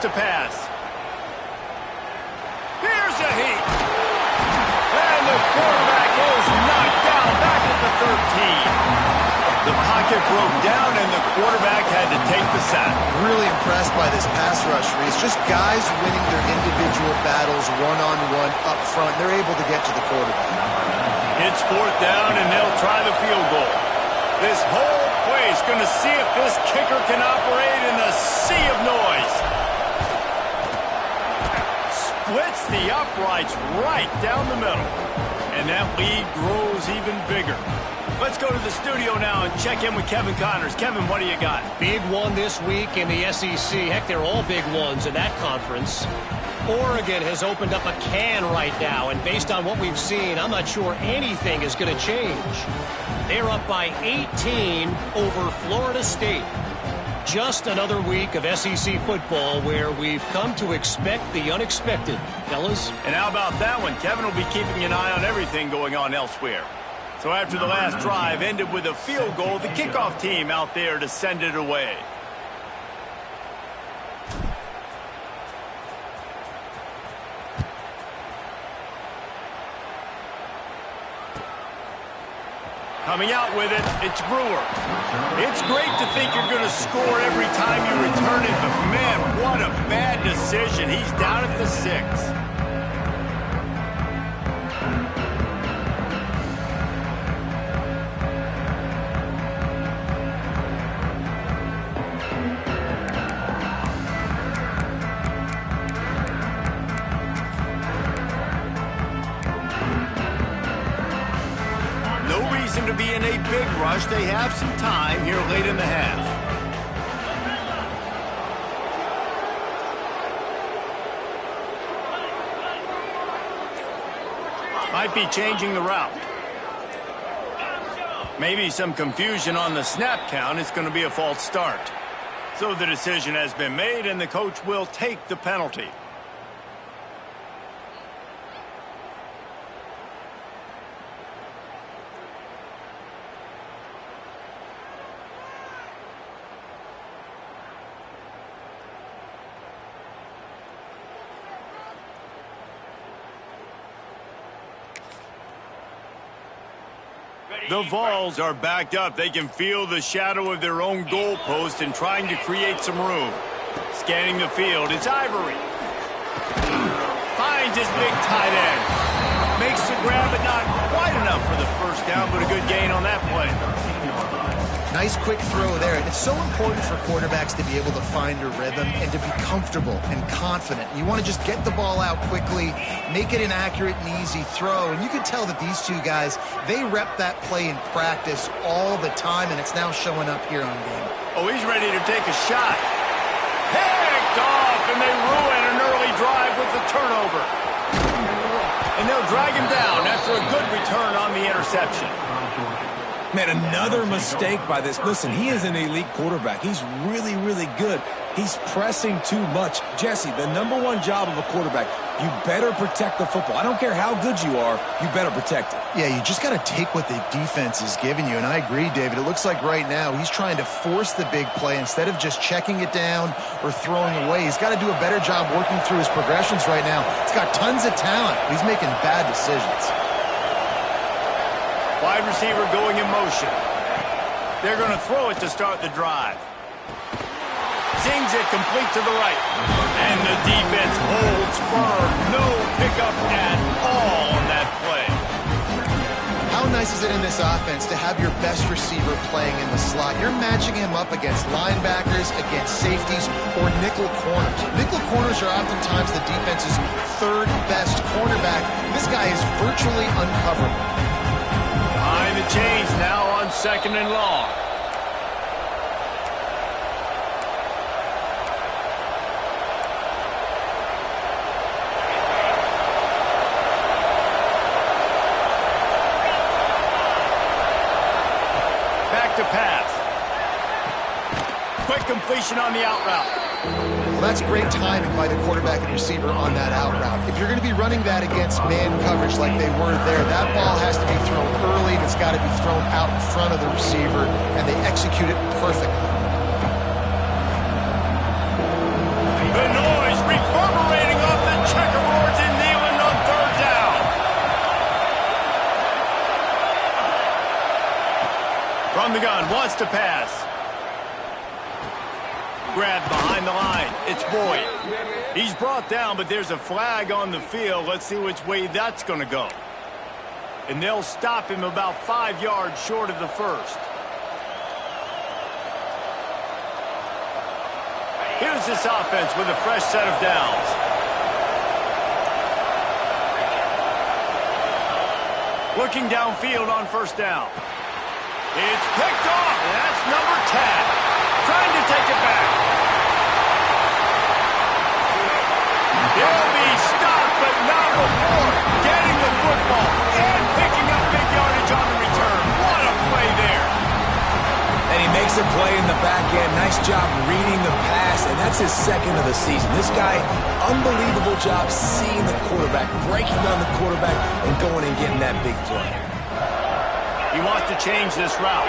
to pass. Here's a heat. And the quarterback is knocked down back at the 13. The pocket broke down, and the quarterback had to take the sack. Really impressed by this pass rush, Reese. Just guys winning their individual battles one-on-one up front. They're able to get to the quarterback. It's 4th down, and they'll try the field goal. This whole place going to see if this kicker can operate in the sea of noise. Splits the uprights right down the middle. And that lead grows even bigger. Let's go to the studio now and check in with Kevin Connors. Kevin, what do you got? Big one this week in the SEC. Heck, they're all big ones in that conference. Oregon has opened up a can right now, and based on what we've seen, I'm not sure anything is going to change. They're up by 18 over Florida State. Just another week of SEC football where we've come to expect the unexpected, fellas. And how about that one? Kevin will be keeping an eye on everything going on elsewhere. So after the last drive ended with a field goal, the kickoff team out there to send it away. Coming out with it, it's Brewer. It's great to think you're going to score every time you return it, but man, what a bad decision. He's down at the 6. To be in a big rush. They have some time here late in the half. Might be changing the route. Maybe some confusion on the snap count. It's going to be a false start. So the decision has been made, and the coach will take the penalty. The Vols are backed up. They can feel the shadow of their own goalpost and trying to create some room. Scanning the field, it's Ivory. Finds his big tight end. Makes the grab, but not quite enough for the first down, but a good gain on that play. Nice quick throw there. And it's so important for quarterbacks to be able to find a rhythm and to be comfortable and confident. You want to just get the ball out quickly, make it an accurate and easy throw. And you can tell that these two guys, they rep that play in practice all the time, and it's now showing up here on game. Oh, he's ready to take a shot. Picked off, and they ruin an early drive with the turnover. And they'll drag him down after a good return on the interception. Man, another mistake by this. Listen, he is an elite quarterback. He's really, really good. He's pressing too much. Jesse, the #1 job of a quarterback, you better protect the football. I don't care how good you are, you better protect it. Yeah, you just got to take what the defense is giving you. And I agree, David. It looks like right now he's trying to force the big play instead of just checking it down or throwing away. He's got to do a better job working through his progressions right now. He's got tons of talent. He's making bad decisions. Wide receiver going in motion. They're going to throw it to start the drive. Zings it complete to the right. And the defense holds firm. No pickup at all on that play. How nice is it in this offense to have your best receiver playing in the slot? You're matching him up against linebackers, against safeties, or nickel corners. Nickel corners are oftentimes the defense's third best cornerback. This guy is virtually uncoverable. Behind the chains now on 2nd and long. Back to pass. Quick completion on the out route. Well, that's great timing by the quarterback and receiver on that out route. If you're going to be running that against man coverage like they were there, that ball has to be thrown early and it's got to be thrown out in front of the receiver, and they execute it perfectly. The from the gun, wants to pass. Grabbed behind the line. It's Boyd. He's brought down, but there's a flag on the field. Let's see which way that's going to go. And they'll stop him about 5 yards short of the first. Here's this offense with a fresh set of downs. Looking downfield on first down. It's picked off. That's number 10. Trying to take it back. He'll be stopped, but not before getting the football and picking up big yardage on the return. What a play there. And he makes a play in the back end. Nice job reading the pass, and that's his second of the season. This guy, unbelievable job seeing the quarterback, breaking on the quarterback, and going and getting that big play. He wants to change this route.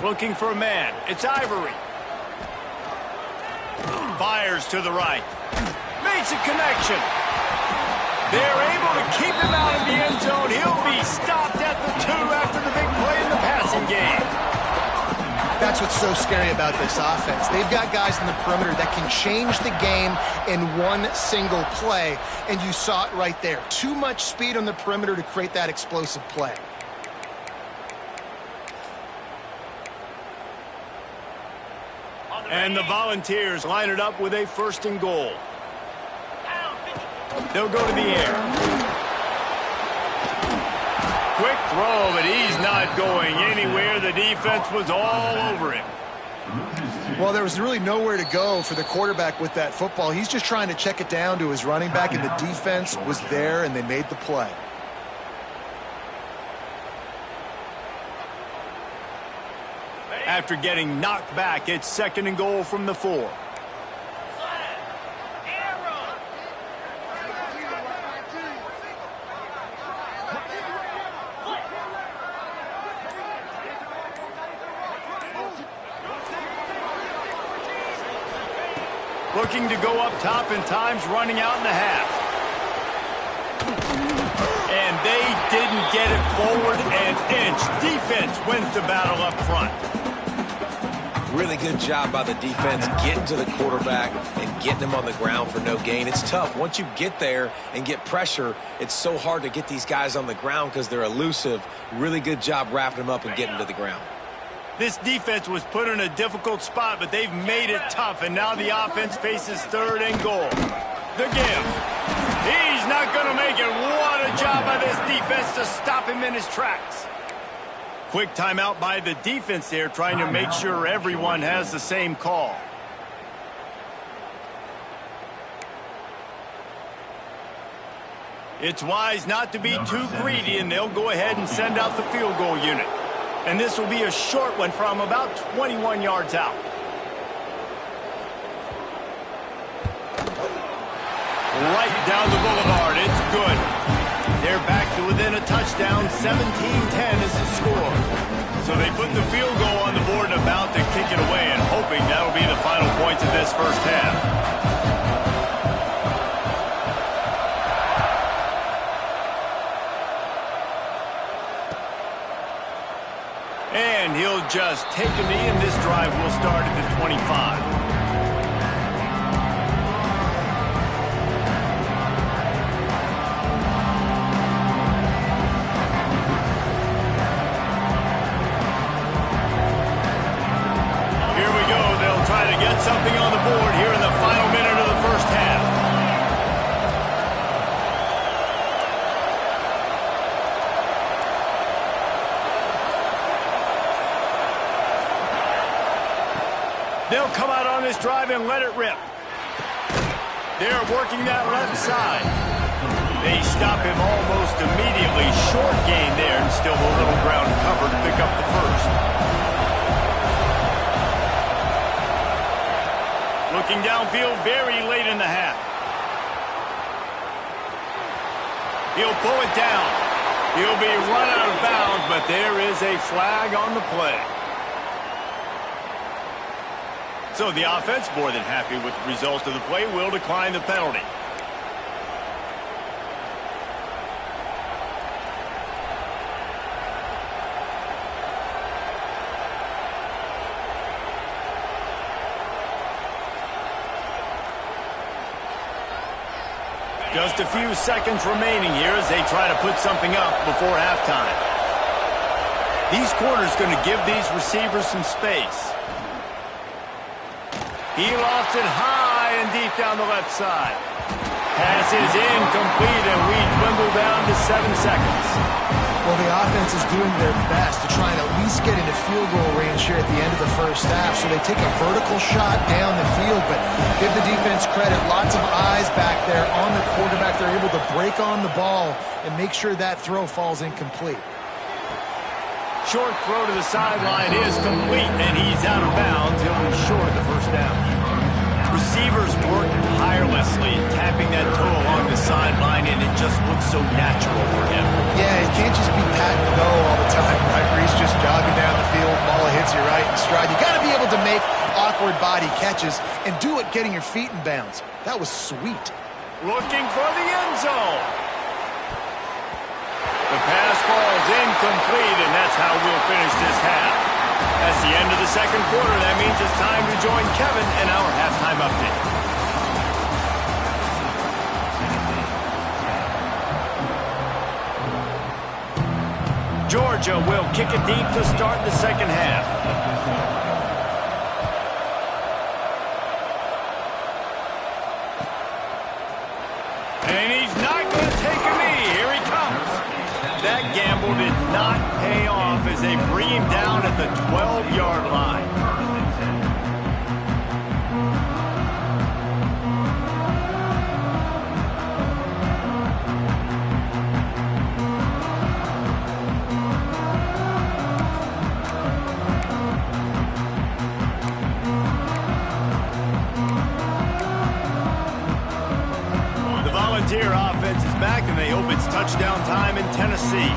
Looking for a man. It's Ivory. Fires to the right. Makes a connection. They're able to keep him out of the end zone. He'll be stopped at the 2 after the big play in the passing game. That's what's so scary about this offense. They've got guys in the perimeter that can change the game in one single play, and you saw it right there. Too much speed on the perimeter to create that explosive play. And the Volunteers line it up with a 1st and goal. They'll go to the air. Quick throw, but he's not going anywhere. The defense was all over him. Well, there was really nowhere to go for the quarterback with that football. He's just trying to check it down to his running back, and the defense was there, and they made the play. After getting knocked back, it's 2nd and goal from the 4. Looking to go up top, and time's running out in the half. And they didn't get it forward an inch. Defense wins the battle up front. Really good job by the defense getting to the quarterback and getting him on the ground for no gain. It's tough. Once you get there and get pressure, it's so hard to get these guys on the ground because they're elusive. Really good job wrapping them up and getting to the ground. This defense was put in a difficult spot, but they've made it tough, and now the offense faces 3rd and goal. The give. He's not going to make it. What a job by this defense to stop him in his tracks. Quick timeout by the defense there, trying to make sure everyone has the same call. It's wise not to be too greedy, and they'll go ahead and send out the field goal unit. And this will be a short one from about 21 yards out. Right down the boulevard. It's good. They're back to within a touchdown. 17-10 is the score. So they put the field goal on the board and about to kick it away, and hoping that'll be the final points of this first half. And he'll just take a knee, and this drive will start at the 25. Something on the board here in the final minute of the first half. They'll come out on this drive and let it rip. They're working that left side. They stop him almost immediately. Short gain there, and still a little ground cover to pick up the first. Looking downfield very late in the half. He'll pull it down. He'll be run out of bounds, but there is a flag on the play. So the offense, more than happy with the result of the play, will decline the penalty. Just a few seconds remaining here as they try to put something up before halftime. These corners going to give these receivers some space. He lofts it high and deep down the left side. Pass is incomplete, and we dwindle down to 7 seconds. Well, the offense is doing their best to try and at least get into field goal range here at the end of the first half. So they take a vertical shot down the field, but give the defense credit. Lots of eyes back there on the quarterback. They're able to break on the ball and make sure that throw falls incomplete. Short throw to the sideline is complete, and he's out of bounds. He'll be short of the first down. Receivers work tirelessly, tapping that toe along the sideline, and it just looks so natural for him. Yeah, it can't just be pat and go all the time, right? Where he's just jogging down the field, ball hits you right in stride. You got to be able to make awkward body catches and do it getting your feet in bounds. That was sweet. Looking for the end zone. The pass falls incomplete, and that's how we'll finish this half. That's the end of the second quarter. That means it's time to join Kevin in our halftime update. Georgia will kick it deep to start the second half. And he's not going to take a knee. Here he comes. That gamble did not pay off as they bring him down at the 12-yard line. Volunteer offense is back, and they hope it's touchdown time in Tennessee.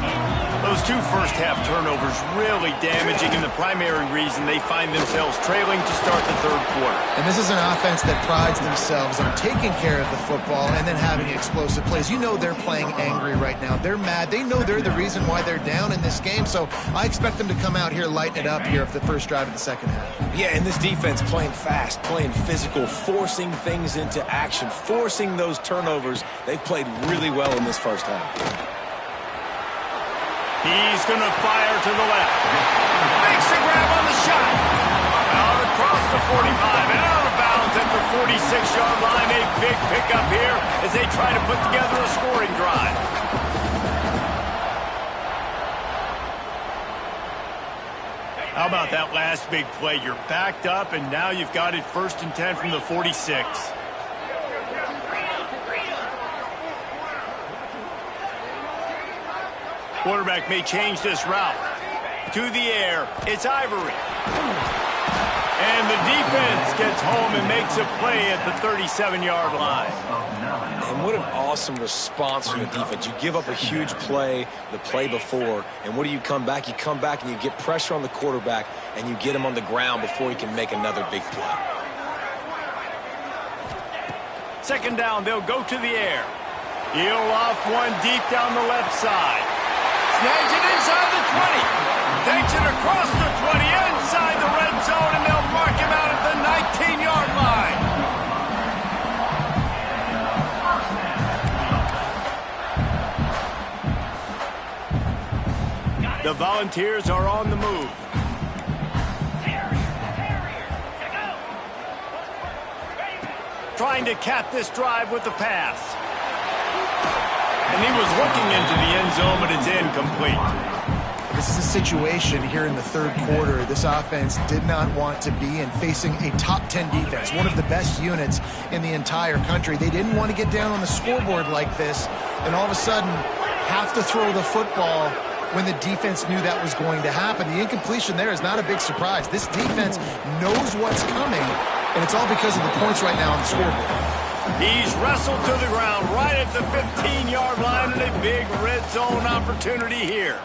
Those two first-half turnovers really damaging, and the primary reason they find themselves trailing to start the third quarter. And this is an offense that prides themselves on taking care of the football and then having explosive plays. You know they're playing angry right now. They're mad. They know they're the reason why they're down in this game, so I expect them to come out here, lighten it up here for the first drive of the second half. Yeah, and this defense playing fast, playing physical, forcing things into action, forcing those turnovers. They've played really well in this first half. He's going to fire to the left. Makes the grab on the shot. Out across the 45 and out of bounds at the 46-yard line. A big pickup here as they try to put together a scoring drive. How about that last big play? You're backed up, and now you've got it 1st and 10 from the 46. Quarterback may change this route. To the air, it's Ivory. And the defense gets home and makes a play at the 37-yard line. And what an awesome response from the defense. You give up a huge play the play before, and what do you come back? You come back and you get pressure on the quarterback, and you get him on the ground before he can make another big play. Second down, they'll go to the air. He'll loft one deep down the left side. Snags it inside the 20. Takes it across the 20, inside the red zone, and they'll mark him out at the 19-yard line. The Volunteers are on the move. Trying to cap this drive with the pass. And he was looking into the end zone, but it's incomplete. This is a situation here in the third quarter this offense did not want to be in, facing a top 10 defense, one of the best units in the entire country. They didn't want to get down on the scoreboard like this and all of a sudden have to throw the football when the defense knew that was going to happen. The incompletion there is not a big surprise. This defense knows what's coming, and it's all because of the points right now on the scoreboard. He's wrestled to the ground right at the 15-yard line, and a big red zone opportunity here.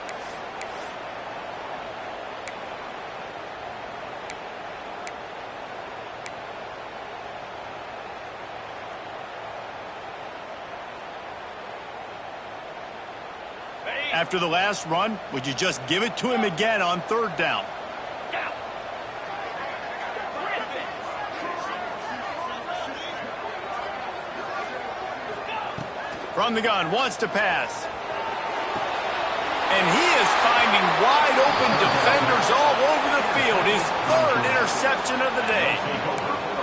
After the last run, would you just give it to him again on third down? From the gun, wants to pass. And he is finding wide-open defenders all over the field. His third interception of the day.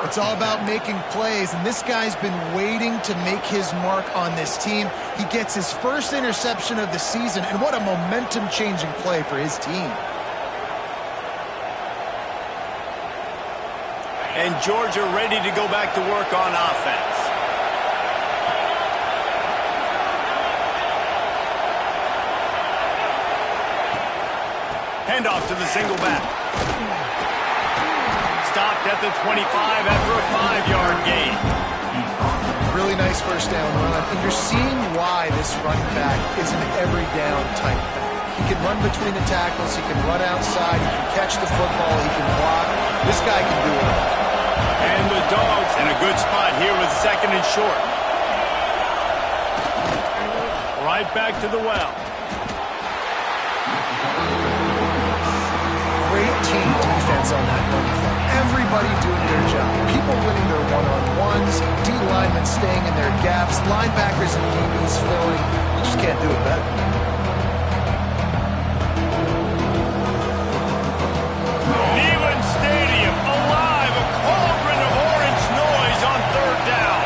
It's all about making plays, and this guy's been waiting to make his mark on this team. He gets his first interception of the season, and what a momentum-changing play for his team. And Georgia ready to go back to work on offense. Handoff to the single back. Stopped at the 25 after a 5-yard gain. Really nice first down run. And you're seeing why this running back is an every down type back. He can run between the tackles. He can run outside. He can catch the football. He can block. This guy can do it all. And the Dogs in a good spot here with 2nd and short. Right back to the well. Great team defense on that run play. Everybody doing their job. People winning their one-on-ones, D linemen staying in their gaps, linebackers and DBs filling. You just can't do it better. Neyland Stadium alive, a cauldron of orange noise on 3rd down.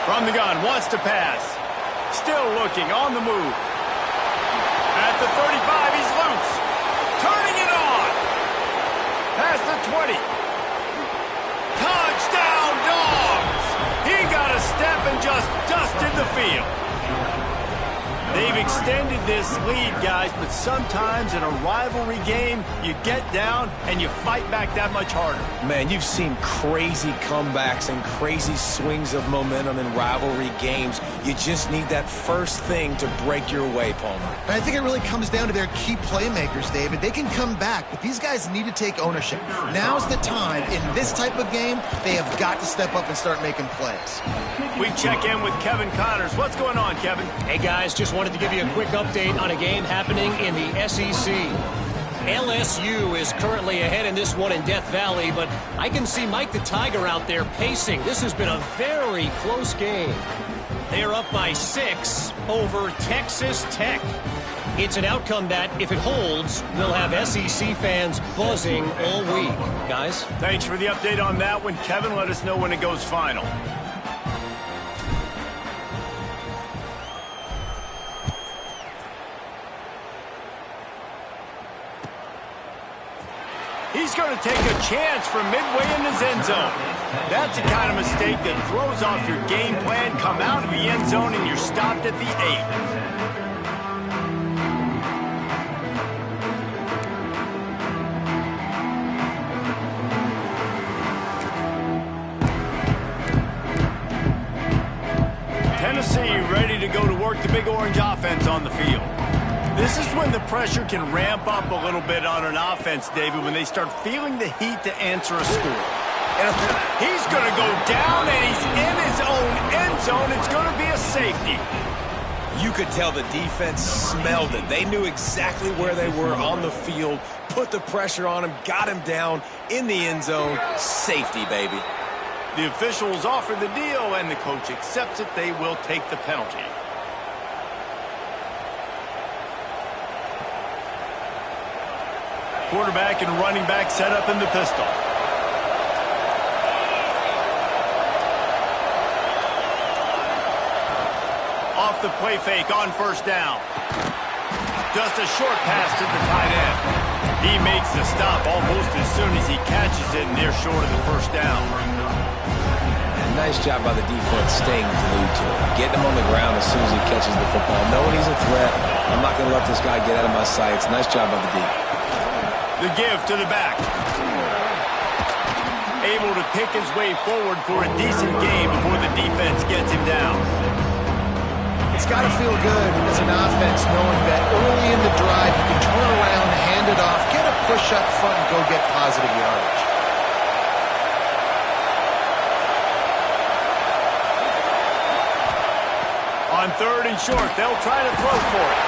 From the gun, wants to pass. Still looking, on the move. At the 35, he's loose. Turning it on. Past the 20. Touchdown, Dogs! He got a step and just dusted the field. They've extended this lead, guys, but sometimes in a rivalry game, you get down and you fight back that much harder. Man, you've seen crazy comebacks and crazy swings of momentum in rivalry games. You just need that first thing to break your way, Palmer. And I think it really comes down to their key playmakers, David. They can come back, but these guys need to take ownership. Now's the time. In this type of game, they have got to step up and start making plays. We check in with Kevin Connors. What's going on, Kevin? Hey, guys, just wanted to give you a quick update on a game happening in the SEC. LSU is currently ahead in this one in Death Valley, but I can see Mike the Tiger out there pacing. This has been a very close game. They're up by 6 over Texas Tech. It's an outcome that, if it holds, will have SEC fans buzzing all week. Guys? Thanks for the update on that one, Kevin. Let us know when it goes final. He's going to take a chance from midway in his end zone. That's the kind of mistake that throws off your game plan. Come out of the end zone and you're stopped at the 8. Tennessee ready to go to work the Big Orange offense on the field. This is when the pressure can ramp up a little bit on an offense, David, when they start feeling the heat to answer a score. And he's going to go down, and he's in his own end zone. It's going to be a safety. You could tell the defense smelled it. They knew exactly where they were on the field, put the pressure on him, got him down in the end zone. Safety, baby. The officials offer the deal, and the coach accepts it. They will take the penalty. Quarterback and running back set up in the pistol. Off the play fake on 1st down. Just a short pass to the tight end. He makes the stop almost as soon as he catches it, and they're short of the 1st down. And nice job by the defense staying glued to him. Getting him on the ground as soon as he catches the football. Knowing he's a threat. I'm not going to let this guy get out of my sights. Nice job by the D. The give to the back. Able to pick his way forward for a decent game before the defense gets him down. It's got to feel good as an offense knowing that early in the drive you can turn around, hand it off, get a push up front, and go get positive yardage. On 3rd and short, they'll try to throw for it.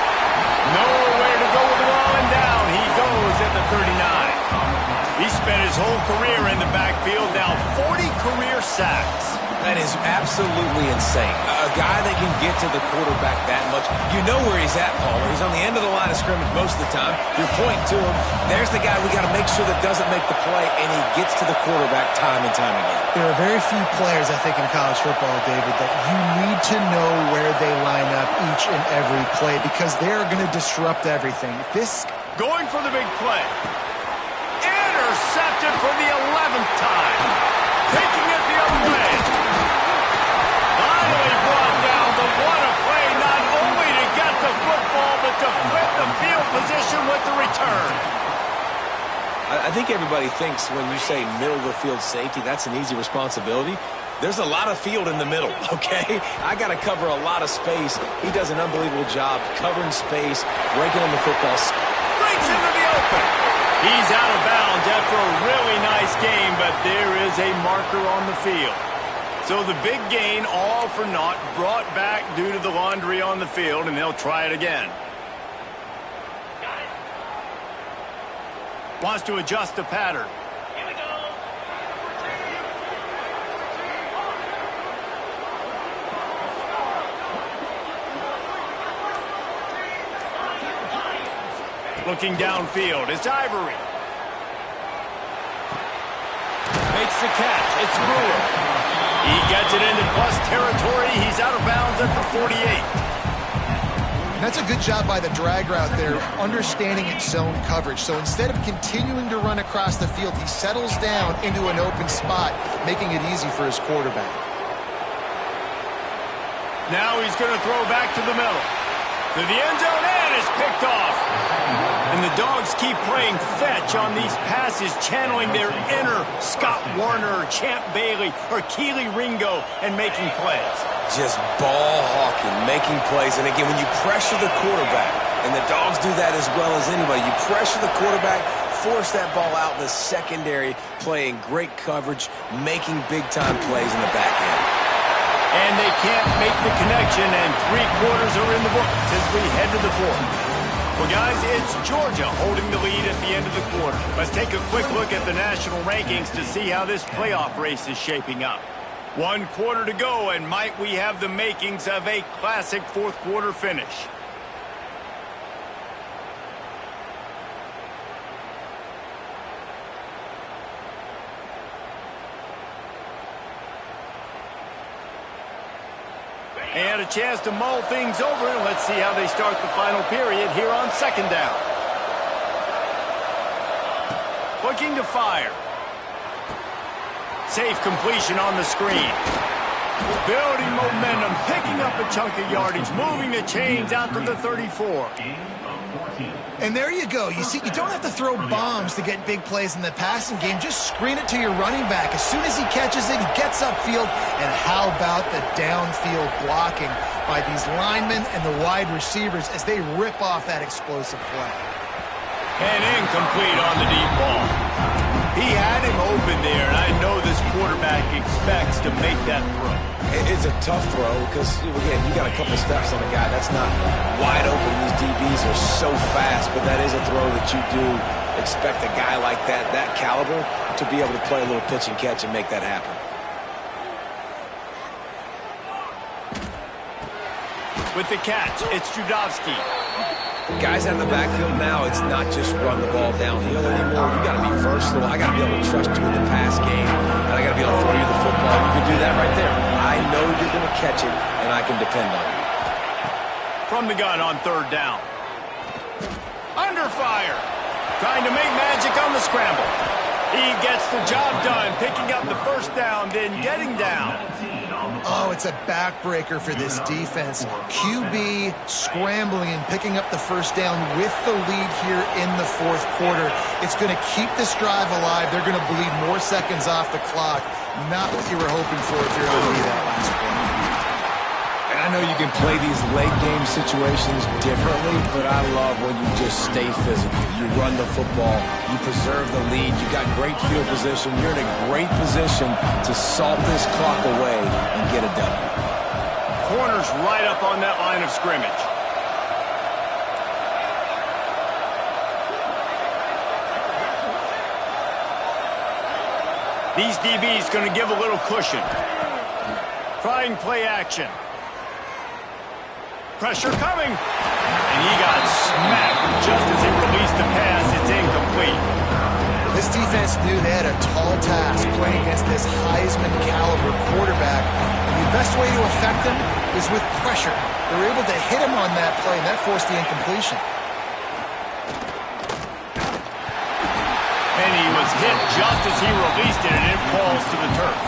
Nowhere to go with the ball, and down he goes at the 39. He spent his whole career in the backfield, now 40 career sacks. That is absolutely insane. A guy that can get to the quarterback that much. You know where he's at, Palmer. He's on the end of the line of scrimmage most of the time. You're pointing to him. There's the guy we got to make sure that doesn't make the play, and he gets to the quarterback time and time again. There are very few players, I think, in college football, David, that you need to know where they line up each and every play because they're going to disrupt everything. This going for the big play. Intercepted for the 11th time. Taking it the other way. Finally brought down, but what a play, not only to get the football, but to flip the field position with the return. I think everybody thinks when you say middle of the field safety, that's an easy responsibility. There's a lot of field in the middle, okay? I got to cover a lot of space. He does an unbelievable job covering space, breaking on the football. Breaks into the open. He's out of bounds after a really nice game, but there is a marker on the field. So the big gain, all for naught, brought back due to the laundry on the field, and they'll try it again. Wants to adjust the pattern. Here we go. Looking downfield, it's Ivory. Makes the catch, it's Brewer. He gets it into plus territory. He's out of bounds at the 48. That's a good job by the drag route there, understanding its zone coverage. So instead of continuing to run across the field, he settles down into an open spot, making it easy for his quarterback. Now he's going to throw back to the middle. To the end zone, and it's picked off. And the Dogs keep playing fetch on these passes, channeling their inner Scott Warner, Champ Bailey, or Keely Ringo, and making plays. Just ball hawking, making plays. And again, when you pressure the quarterback, and the Dogs do that as well as anybody, you pressure the quarterback, force that ball out in the secondary, playing great coverage, making big-time plays in the back end. And they can't make the connection, and 3 quarters are in the books as we head to the 4th. Well, guys, it's Georgia holding the lead at the end of the quarter. Let's take a quick look at the national rankings to see how this playoff race is shaping up. 1 quarter to go, and might we have the makings of a classic 4th quarter finish. And a chance to mull things over. Let's see how they start the final period here on 2nd down. Looking to fire. Safe completion on the screen. Building momentum, picking up a chunk of yardage, moving the chains out to the 34. And there you go. You see, you don't have to throw bombs to get big plays in the passing game. Just screen it to your running back. As soon as he catches it, he gets upfield. And how about the downfield blocking by these linemen and the wide receivers as they rip off that explosive play. And incomplete on the deep ball. He had him open there, and I know this quarterback expects to make that throw. It's a tough throw because, again, you got a couple steps on a guy. That's not wide open. These DBs are so fast, but that is a throw that you do expect a guy like that caliber, to be able to play a little pitch and catch and make that happen. With the catch, it's Judovsky. Guys out in the backfield now, it's not just run the ball downhill anymore. You got to be versatile. I got to be able to trust you in the pass game, and I got to be able to throw you the football. You can do that right there. I know you're going to catch it, and I can depend on you. From the gun on 3rd down. Under fire. Trying to make magic on the scramble. He gets the job done, picking up the 1st down, then getting down. Oh, it's a backbreaker for this defense. QB scrambling and picking up the 1st down with the lead here in the 4th quarter. It's going to keep this drive alive. They're going to bleed more seconds off the clock. Not what you were hoping for if you're going to be that last play. And I know you can play these late game situations differently, but I love when you just stay physical. You run the football, you preserve the lead, you got great field position, you're in a great position to salt this clock away and get it done. Corner's right up on that line of scrimmage. These DBs going to give a little cushion. Trying play action. Pressure coming. And he got smacked just as he released the pass. It's incomplete. This defense knew they had a tall task playing against this Heisman-caliber quarterback. And the best way to affect him is with pressure. They were able to hit him on that play, and that forced the incompletion. And he was hit just as he released it, and it falls to the turf.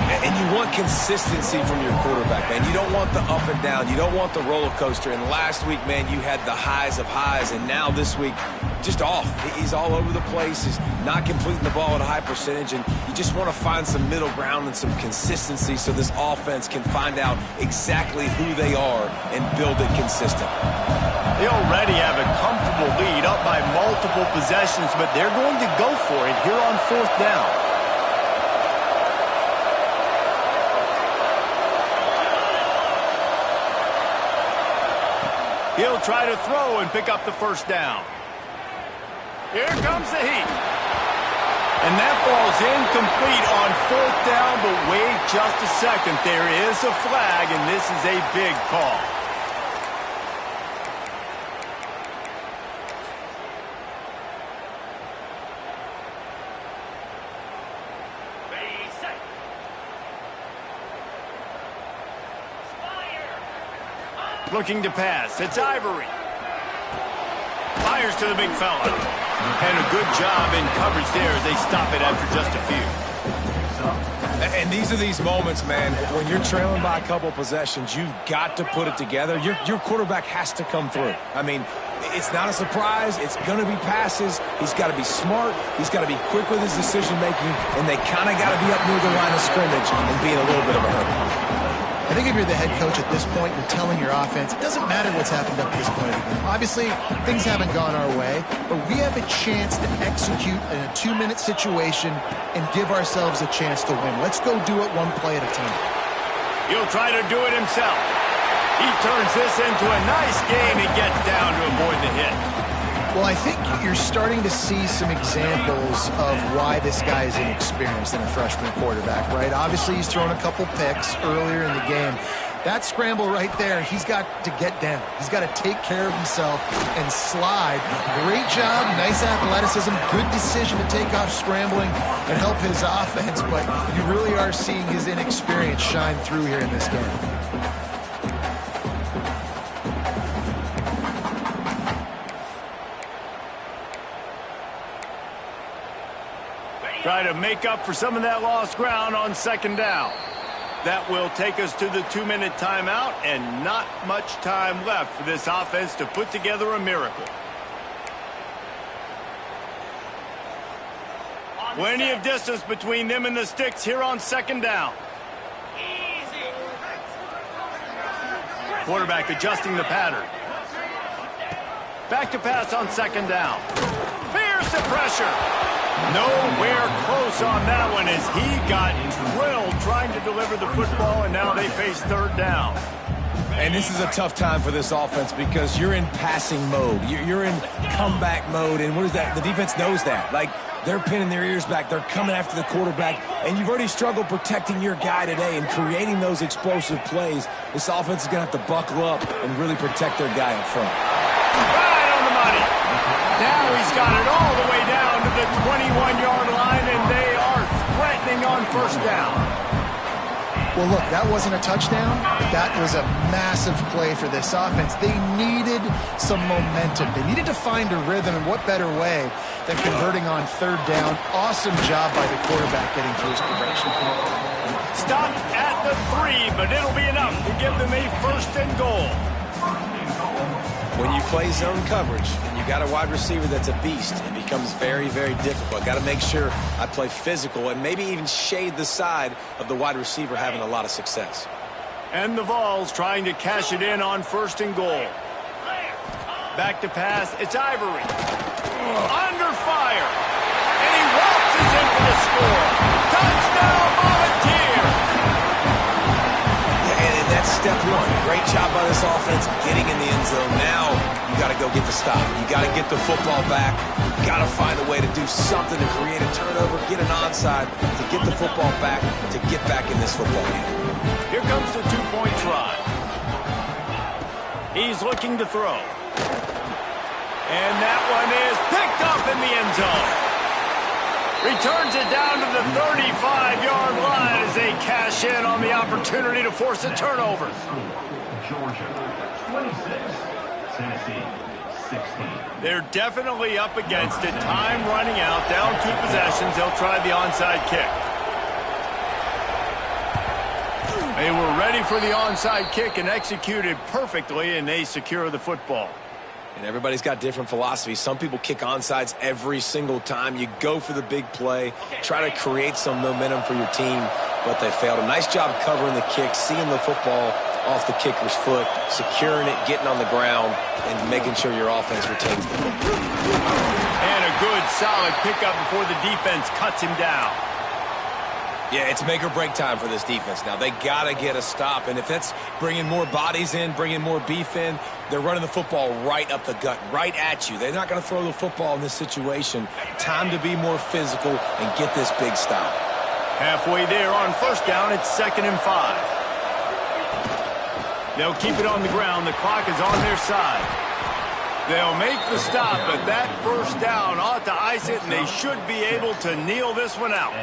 And you want consistency from your quarterback, man. You don't want the up and down. You don't want the roller coaster. And last week, man, you had the highs of highs. And now this week, just off. He's all over the place. He's not completing the ball at a high percentage. And you just want to find some middle ground and some consistency so this offense can find out exactly who they are and build it consistent. They already have a comfortable lead, up by multiple possessions, but they're going to go for it here on 4th down. He'll try to throw and pick up the 1st down. Here comes the heat. And that ball's incomplete on 4th down, but wait just a second. There is a flag, and this is a big call. Looking to pass. It's Ivory. Fires to the big fella. And a good job in coverage there as they stop it after just a few. And these are these moments, man, when you're trailing by a couple possessions, you've got to put it together. Your quarterback has to come through. I mean, it's not a surprise. It's going to be passes. He's got to be smart. He's got to be quick with his decision-making, and they kind of got to be up near the line of scrimmage and be in a little bit of a hurry. I think if you're the head coach at this point, you're telling your offense, it doesn't matter what's happened up to this point of the game. Obviously, things haven't gone our way, but we have a chance to execute in a 2-minute situation and give ourselves a chance to win. Let's go do it one play at a time. He'll try to do it himself. He turns this into a nice gain and gets down to avoid the hit. Well, I think you're starting to see some examples of why this guy is inexperienced in a freshman quarterback, right? Obviously, he's thrown a couple picks earlier in the game. That scramble right there, he's got to get down. He's got to take care of himself and slide. Great job, nice athleticism, good decision to take off scrambling and help his offense, but you really are seeing his inexperience shine through here in this game. Try to make up for some of that lost ground on 2nd down. That will take us to the 2-minute timeout, and not much time left for this offense to put together a miracle. Plenty of distance between them and the sticks here on 2nd down. Quarterback adjusting the pattern. Back to pass on 2nd down. Fierce the pressure. Nowhere close on that one as he got drilled trying to deliver the football, and now they face 3rd down. And this is a tough time for this offense because you're in passing mode. You're in comeback mode, and what is that? The defense knows that. Like, they're pinning their ears back. They're coming after the quarterback, and you've already struggled protecting your guy today and creating those explosive plays. This offense is going to have to buckle up and really protect their guy up front. Right on the money. Now he's got it all the way down to the 21-yard line, and they are threatening on 1st down. Well, look, that wasn't a touchdown, but that was a massive play for this offense. They needed some momentum. They needed to find a rhythm, and what better way than converting on 3rd down. Awesome job by the quarterback getting through his progression. Stop at the 3, but it'll be enough to give them a 1st and goal. When you play zone coverage and you got a wide receiver that's a beast, it becomes very, very difficult. Got to make sure I play physical and maybe even shade the side of the wide receiver having a lot of success. And the Vols trying to cash it in on 1st and goal. Back to pass, it's Ivory. Under fire. And he waltzes in for the score. Touchdown, Volunteer! And that's step one. Great job by this offense getting in the end zone. Now you got to go get the stop. You got to get the football back. You got to find a way to do something to create a turnover, get an onside, to get the football back, to get back in this football game. Here comes the two-point try. He's looking to throw. And that one is picked up in the end zone. Returns it down to the 35-yard line as they cash in on the opportunity to force a turnover. Georgia, 26. Tennessee, 16. They're definitely up against it. Time running out. Down 2 possessions. They'll try the onside kick. They were ready for the onside kick and executed perfectly, and they secure the football. And everybody's got different philosophies. Some people kick onsides every single time. You go for the big play, try to create some momentum for your team, but they failed. A nice job covering the kick, seeing the football off the kicker's foot, securing it, getting on the ground, and making sure your offense retains the football. And a good, solid pickup before the defense cuts him down. Yeah, it's make or break time for this defense now. They got to get a stop, and if that's bringing more bodies in, bringing more beef in, they're running the football right up the gut, right at you. They're not going to throw the football in this situation. Time to be more physical and get this big stop. Halfway there on first down, it's 2nd and 5. They'll keep it on the ground. The clock is on their side. They'll make the stop, but that first down ought to ice it, and they should be able to kneel this one out.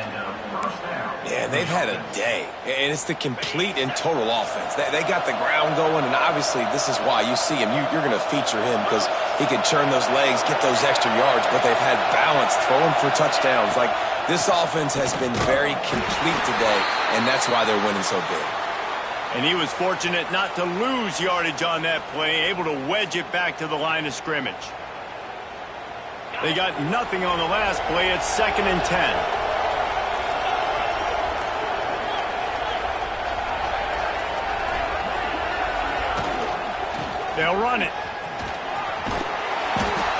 Yeah, they've had a day, and it's the complete and total offense. They got the ground going, and obviously this is why you see him. You're going to feature him because he can churn those legs, get those extra yards, but they've had balance, throwing for touchdowns. Like, this offense has been very complete today, and that's why they're winning so big. And he was fortunate not to lose yardage on that play, able to wedge it back to the line of scrimmage. They got nothing on the last play. It's 2nd and 10. They'll run it.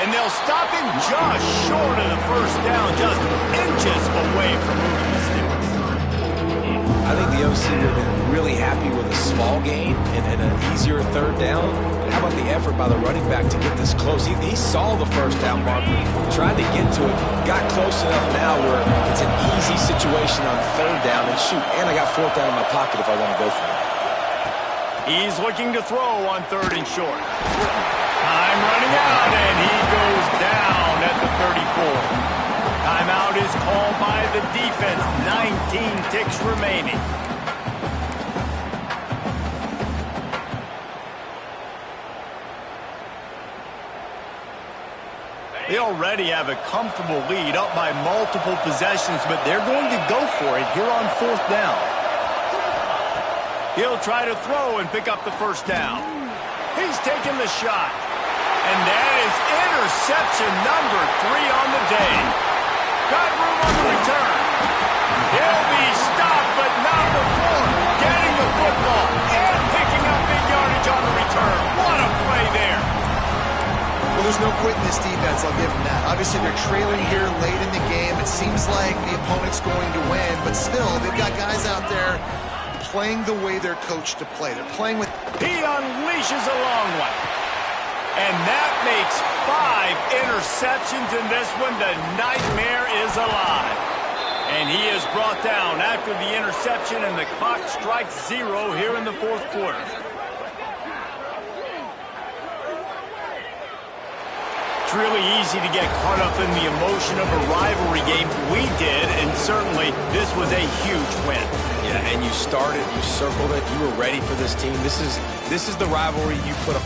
And they'll stop him just short of the first down, just inches away from moving the sticks. I think the OC would have been really happy with a small gain and an easier 3rd down. But how about the effort by the running back to get this close? He saw the first down marker, tried to get to it, got close enough now where it's an easy situation on 3rd down. And shoot, and I got 4th down in my pocket if I want to go for it. He's looking to throw on 3rd and short. Time running out, and he goes down at the 34. Timeout is called by the defense. 19 ticks remaining. They already have a comfortable lead, up by multiple possessions, but they're going to go for it here on 4th down. He'll try to throw and pick up the first down. He's taking the shot. And that is interception number 3 on the day. Got room on the return. He'll be stopped, but not before getting the football and picking up big yardage on the return. What a play there. Well, there's no quitting this defense, I'll give them that. Obviously, they're trailing here late in the game. It seems like the opponent's going to win, but still, they've got guys out there playing the way they're coached to play. They're playing with... He unleashes a long one. And that makes 5 interceptions in this one. The nightmare is alive. And he is brought down after the interception, and the clock strikes 0 here in the 4th quarter. It's really easy to get caught up in the emotion of a rivalry game. We did, and certainly this was a huge win. Yeah, and you started, you circled it, you were ready for this team. This is the rivalry you put up.